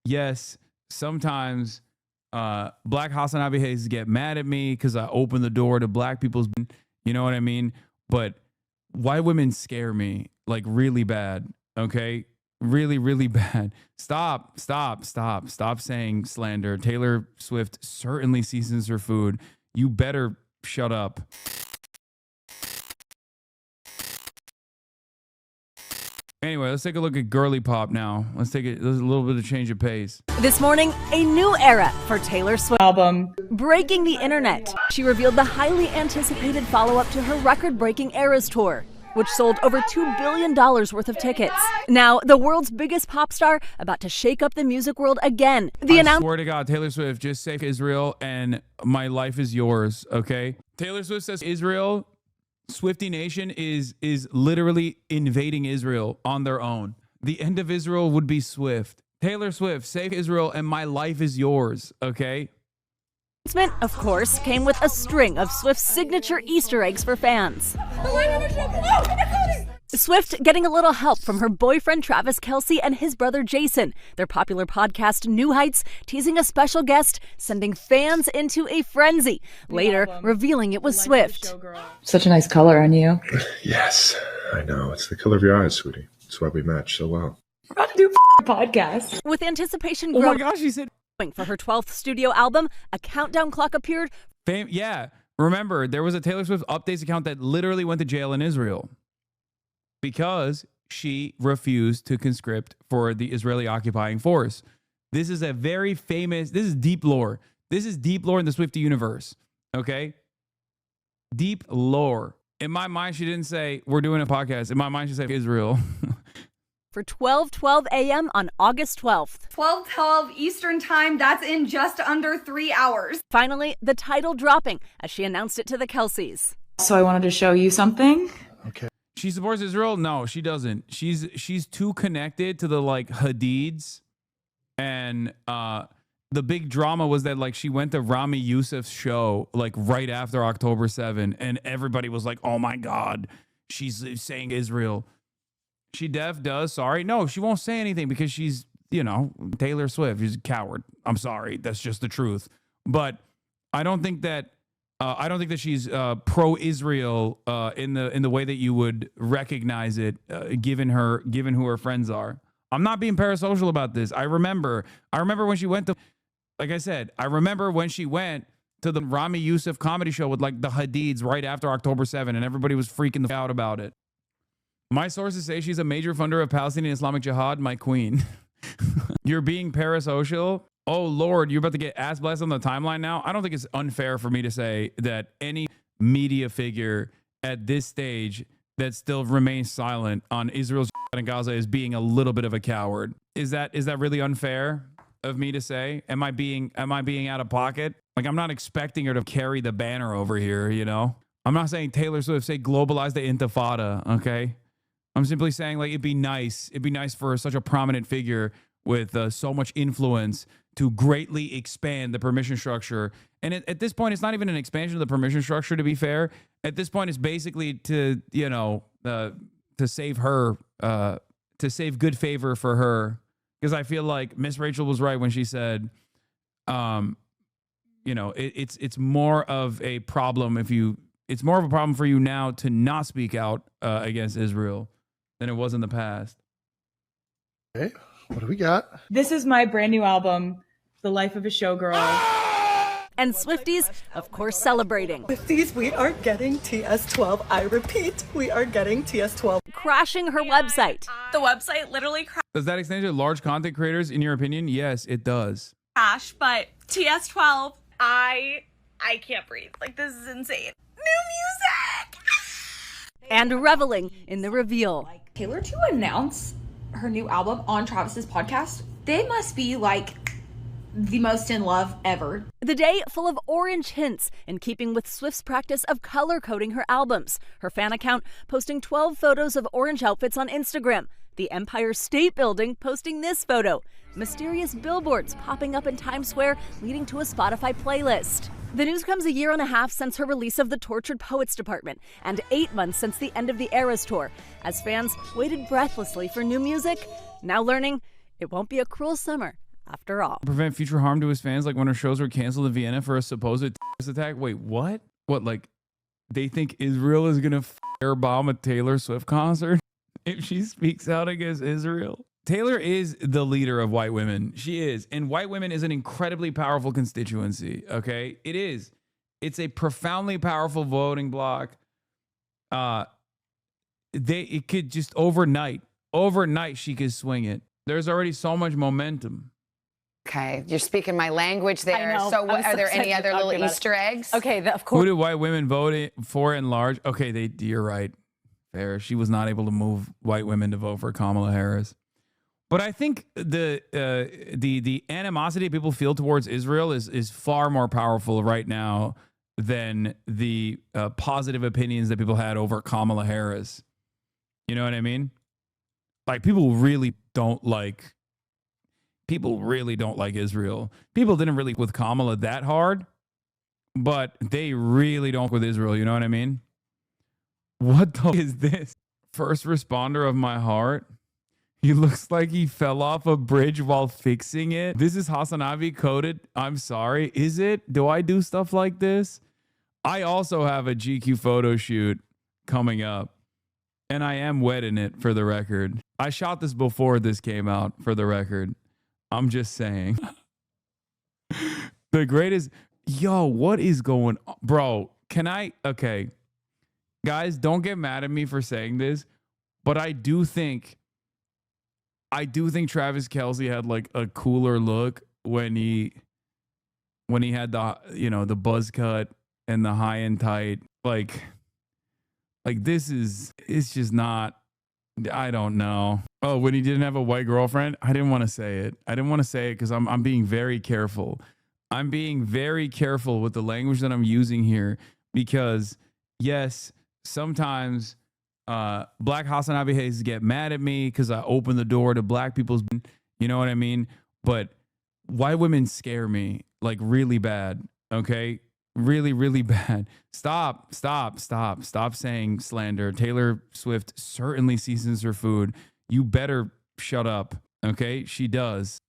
yes, sometimes black HasanAbi haters get mad at me because I open the door to black people's, you know what I mean? But white women scare me like really bad, okay? Really, really bad. Stop saying slander. Taylor Swift certainly seasons her food. You better shut up. Anyway, let's take a look at girly pop now. Let's a little bit of change of pace. This morning, a new era for Taylor Swift album. Breaking the internet. She revealed the highly anticipated follow-up to her record-breaking Eras tour, which sold over $2 billion worth of tickets. Now, the world's biggest pop star about to shake up the music world again. I swear to God, Taylor Swift, just say Israel and my life is yours, okay? Taylor Swift says Israel, Swiftie Nation is literally invading Israel on their own. The end of Israel would be Swift. Taylor Swift, save Israel and my life is yours, okay? Of course, came with a string of Swift's signature Easter eggs for fans. Swift getting a little help from her boyfriend Travis Kelce and his brother Jason. Their popular podcast New Heights teasing a special guest, sending fans into a frenzy. Later, revealing it was Swift. Such a nice color on you. Yes, I know. It's the color of your eyes, sweetie. That's why we match so well. We're about to do a podcast. With anticipation Oh growing my gosh, she said for her 12th studio album, a countdown clock appeared. Yeah, remember, there was a Taylor Swift updates account that literally went to jail in Israel because she refused to conscript for the Israeli occupying force. This is a very famous, this is deep lore. This is deep lore in the Swiftie universe, okay? Deep lore. In my mind, she didn't say, we're doing a podcast. In my mind, she said Israel. For 12:12 a.m. on August 12th. 12:12 Eastern Time, that's in just under 3 hours. Finally, the title dropping as she announced it to the Kelces. So I wanted to show you something. Okay. She supports Israel? No, she doesn't. She's too connected to the like Hadids, and the big drama was that like she went to Rami Youssef's show like right after October 7, and everybody was like, "Oh my God, she's saying Israel." She does. Sorry, no, she won't say anything because she's Taylor Swift. She's a coward. I'm sorry, that's just the truth. But I don't think that. I don't think that she's pro-Israel in the way that you would recognize it, given who her friends are. I'm not being parasocial about this. I remember when she went to, like I said, I remember when she went to the Rami Youssef comedy show with like the Hadids right after October 7, and everybody was freaking the out about it. My sources say she's a major funder of Palestinian Islamic Jihad, my queen. You're being parasocial. Oh, Lord, you're about to get ass blessed on the timeline now? I don't think it's unfair for me to say that any media figure at this stage that still remains silent on Israel's in Gaza is being a little bit of a coward. Is that really unfair of me to say? Am I being out of pocket? Like, I'm not expecting her to carry the banner over here, I'm not saying Taylor Swift say globalize the intifada, okay? I'm simply saying like it'd be nice for such a prominent figure with so much influence to greatly expand the permission structure. And at this point, it's not even an expansion of the permission structure, to be fair. At this point, it's basically to save her, to save good favor for her. Because I feel like Miss Rachel was right when she said, it's more of a problem it's more of a problem for you now to not speak out against Israel than it was in the past. Okay, what do we got? This is my brand new album, The Life of a Showgirl. And Swifties, of course, celebrating. Swifties, we are getting TS12. I repeat, we are getting TS12. Crashing her website. The website literally Does that extend to large content creators, in your opinion? Yes, it does. crashed, but TS12, I can't breathe. Like, this is insane. New music! And reveling in the reveal. Taylor to announce her new album on Travis's podcast, they must be like the most in love ever. The day full of orange hints, in keeping with Swift's practice of color coding her albums. Her fan account posting 12 photos of orange outfits on Instagram. The Empire State Building posting this photo. Mysterious billboards popping up in Times Square, leading to a Spotify playlist. The news comes a year and a half since her release of the Tortured Poets Department, and 8 months since the end of the Eras tour, as fans waited breathlessly for new music, now learning it won't be a cruel summer After all, Prevent future harm to his fans, like when her shows were canceled in Vienna for a supposed terrorist attack. Wait, what? What, like, they think Israel is going to firebomb a Taylor Swift concert if she speaks out against Israel? Taylor is the leader of white women. She is. And white women is an incredibly powerful constituency, okay? It is. It's a profoundly powerful voting bloc. It could just overnight she could swing it. There's already so much momentum. Okay, you're speaking my language there. I know. So what, I'm are there excited any to other talk little about Easter eggs? Okay, of Who course. did white women vote for in large? Okay, you're right. Fair. She was not able to move white women to vote for Kamala Harris. But I think the animosity people feel towards Israel is far more powerful right now than the positive opinions that people had over Kamala Harris. You know what I mean? Like, people really don't like Israel. People didn't really with Kamala that hard, but they really don't with Israel. You know what I mean? What the is this? First responder of my heart. He looks like he fell off a bridge while fixing it. This is HasanAbi coded. I'm sorry. Is it? Do I do stuff like this? I also have a GQ photo shoot coming up, and I am wet in it, for the record. I shot this before this came out, for the record. I'm just saying. The greatest. Yo, what is going on? Bro, okay. Guys, don't get mad at me for saying this, but I do think Travis Kelce had like a cooler look when he had the buzz cut and the high and tight. Like it's just not, I don't know. Oh, when he didn't have a white girlfriend, I didn't want to say it. Because I'm being very careful. I'm being very careful with the language that I'm using here, because yes, sometimes Black HasanAbi haters get mad at me because I open the door to black people's, you know what I mean? But white women scare me like really bad. Okay. Really, really bad. Stop saying slander. Taylor Swift certainly seasons her food. You better shut up. Okay. She does.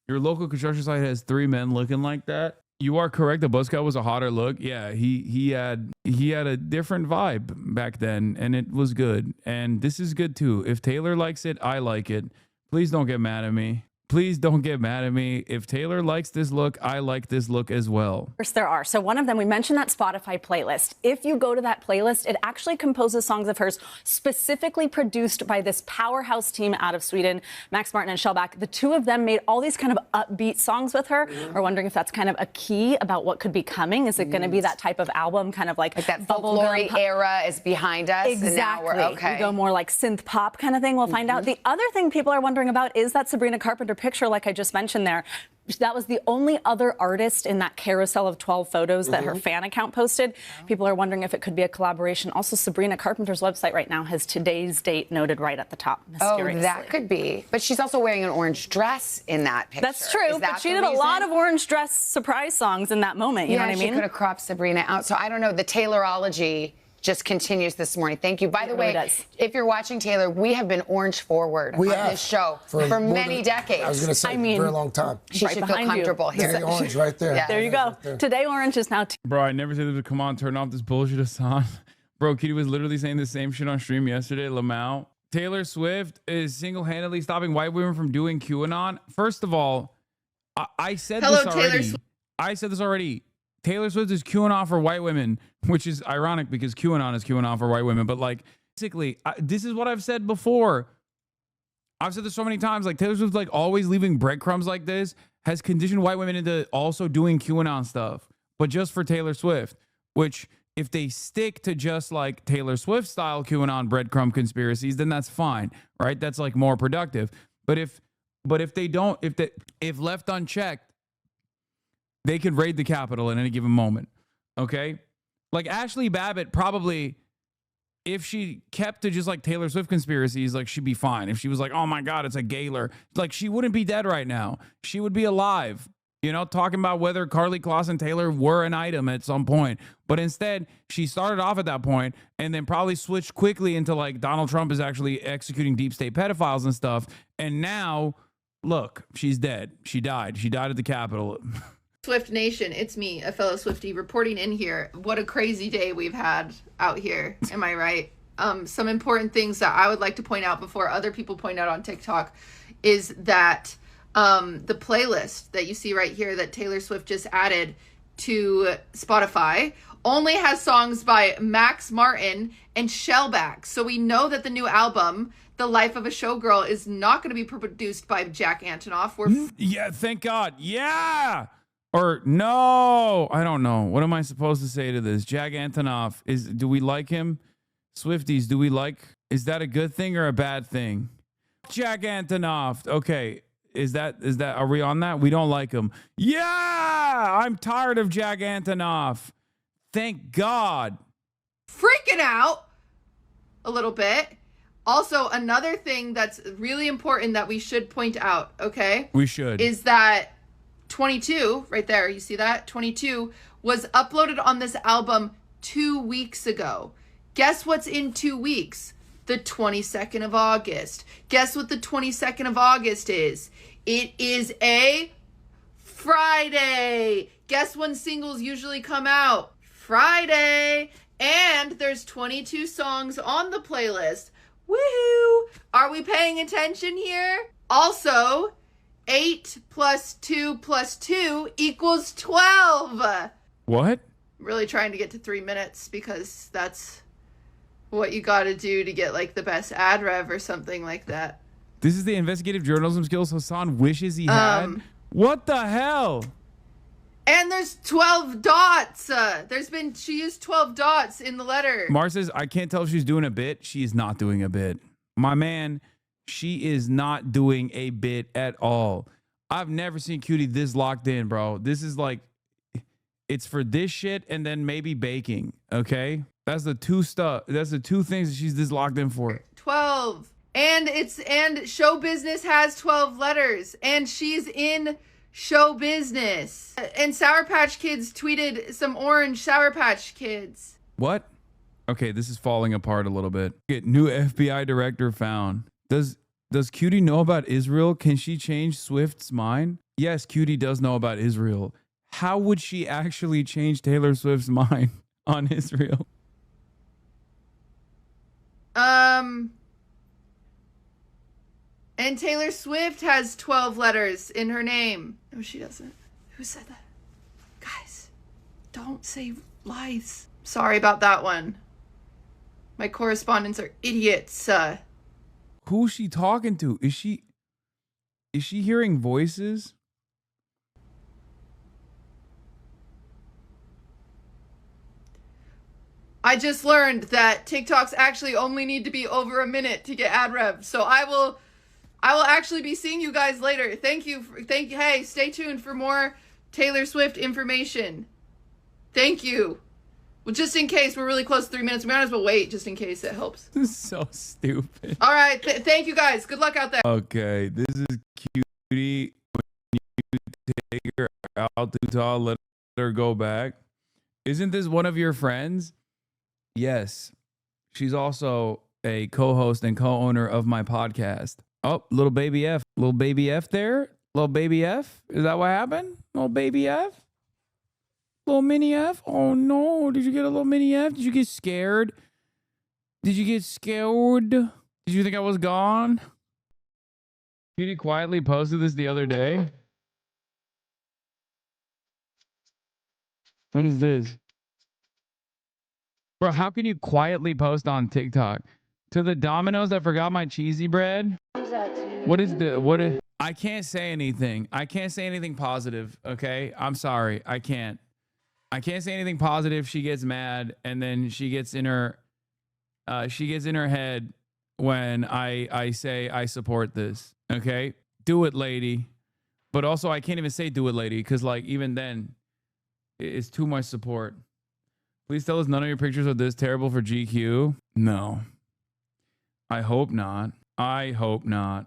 Your local construction site has 3 men looking like that. You are correct. The buzz cut was a hotter look. Yeah, he had a different vibe back then, and it was good. And this is good too. If Taylor likes it, I like it. Please don't get mad at me. Please don't get mad at me. If Taylor likes this look, I like this look as well. Of course there are. So one of them, we mentioned that Spotify playlist. If you go to that playlist, it actually composes songs of hers specifically produced by this powerhouse team out of Sweden, Max Martin and Shellback. The two of them made all these kind of upbeat songs with her. We're wondering if that's kind of a key about what could be coming. Is it going to be that type of album, kind of like that folklore era is behind us? Exactly. And now we're okay. We go more like synth pop kind of thing. We'll find out. The other thing people are wondering about is that Sabrina Carpenter picture, like I just mentioned there. That was the only other artist in that carousel of 12 photos that her fan account posted. People are wondering if it could be a collaboration. Also, Sabrina Carpenter's website right now has today's date noted right at the top, mysteriously. Oh, that could be. But she's also wearing an orange dress in that picture. That's true, but she did a lot of orange dress surprise songs in that moment. You know what I mean? She could have cropped Sabrina out. So I don't know. The Taylorology just continues this morning. Thank you. By the way, if you're watching Taylor, we have been orange forward on this show for many decades. I was going to say, for a very long time. She should feel comfortable here. The orange right there. Yeah. There you go. Right Today, orange is now. Bro, I never said this, but come on, turn off this bullshit, Hasan. Bro, Kitty was literally saying the same shit on stream yesterday. Lamau. Taylor Swift is single-handedly stopping white women from doing QAnon. First of all, I said this already. I said this already. Taylor Swift is QAnon for white women, which is ironic because QAnon is QAnon for white women. But like, basically, this is what I've said before. I've said this so many times. Like, Taylor Swift, like, always leaving breadcrumbs like this has conditioned white women into also doing QAnon stuff, but just for Taylor Swift. Which, if they stick to just like Taylor Swift style QAnon breadcrumb conspiracies, then that's fine, right? That's like more productive. But if they don't, if left unchecked, they could raid the Capitol at any given moment, okay? Like Ashley Babbitt probably, if she kept to just like Taylor Swift conspiracies, like she'd be fine. If she was like, oh my God, it's a Gaylor, like she wouldn't be dead right now. She would be alive. you know, talking about whether Carly Kloss and Taylor were an item at some point. But instead, she started off at that point and then probably switched quickly into like Donald Trump is actually executing deep state pedophiles and stuff. And now, look, she's dead. She died. She died at the Capitol. Swift Nation, it's me, a fellow Swiftie, reporting in here. What a crazy day we've had out here. Am I right? Some important things that I would like to point out before other people point out on TikTok is that the playlist that you see right here that Taylor Swift just added to Spotify only has songs by Max Martin and Shellback. So we know that the new album, The Life of a Showgirl, is not going to be produced by Jack Antonoff. Yeah, thank God. Yeah. Or no, I don't know. What am I supposed to say to this? Jack Antonoff, do we like him? Swifties, is that a good thing or a bad thing? Jack Antonoff. Okay. Are we on that? We don't like him. Yeah, I'm tired of Jack Antonoff. Thank God. Freaking out a little bit. Also, another thing that's really important that we should point out, okay? We should. Is that 22, right there, you see that? 22 was uploaded on this album 2 weeks ago. Guess what's in 2 weeks? The 22nd of August. Guess what the 22nd of August is? It is a Friday. Guess when singles usually come out? Friday. And there's 22 songs on the playlist. Woohoo! Are we paying attention here? Also, 8 plus 2 plus 2 equals 12. What? I'm really trying to get to 3 minutes because that's what you got to do to get like the best ad rev or something like that. This is the investigative journalism skills Hasan wishes he had. What the hell? And there's 12 dots. She used 12 dots in the letter. Mar says, I can't tell if she's doing a bit. She is not doing a bit. My man, she is not doing a bit at all. I've never seen Cutie this locked in, bro. This is like, it's for this shit and then maybe baking, okay? That's the two things that she's this locked in for. 12. And show business has 12 letters. And she's in show business. And Sour Patch Kids tweeted some orange Sour Patch Kids. What? Okay, this is falling apart a little bit. Get new FBI director found. Does Cutie know about Israel? Can she change Swift's mind? Yes, Cutie does know about Israel. How would she actually change Taylor Swift's mind on Israel? And Taylor Swift has 12 letters in her name. No, she doesn't. Who said that? Guys, don't say lies. Sorry about that one. My correspondents are idiots. Who's she talking to? Is she hearing voices? I just learned that TikToks actually only need to be over a minute to get ad rev. So I will actually be seeing you guys later. Thank you. Hey, stay tuned for more Taylor Swift information. Thank you. Well, just in case we're really close to 3 minutes, we might as well wait just in case it helps. This is so stupid. All right. Thank you guys. Good luck out there. Okay, this is Cutie. When you take her out to Utah, let her go back. Isn't this one of your friends? Yes. She's also a co-host and co-owner of my podcast. Oh, little baby F. Little baby F there? Little baby F? Is that what happened? Little baby F? Little mini F? Oh no, did you get a little mini F? Did you get scared? Did you get scared? Did you think I was gone? Cutie quietly posted this the other day. What is this? Bro, how can you quietly post on TikTok? To the Domino's that forgot my cheesy bread? What is I can't say anything. I can't say anything positive, okay? I'm sorry. I can't say anything positive. She gets mad and then she gets in her head when I say I support this, okay? Do it, lady. But also I can't even say do it, lady, because like even then it's too much support. Please tell us none of your pictures are this terrible for GQ. No. I hope not. I hope not.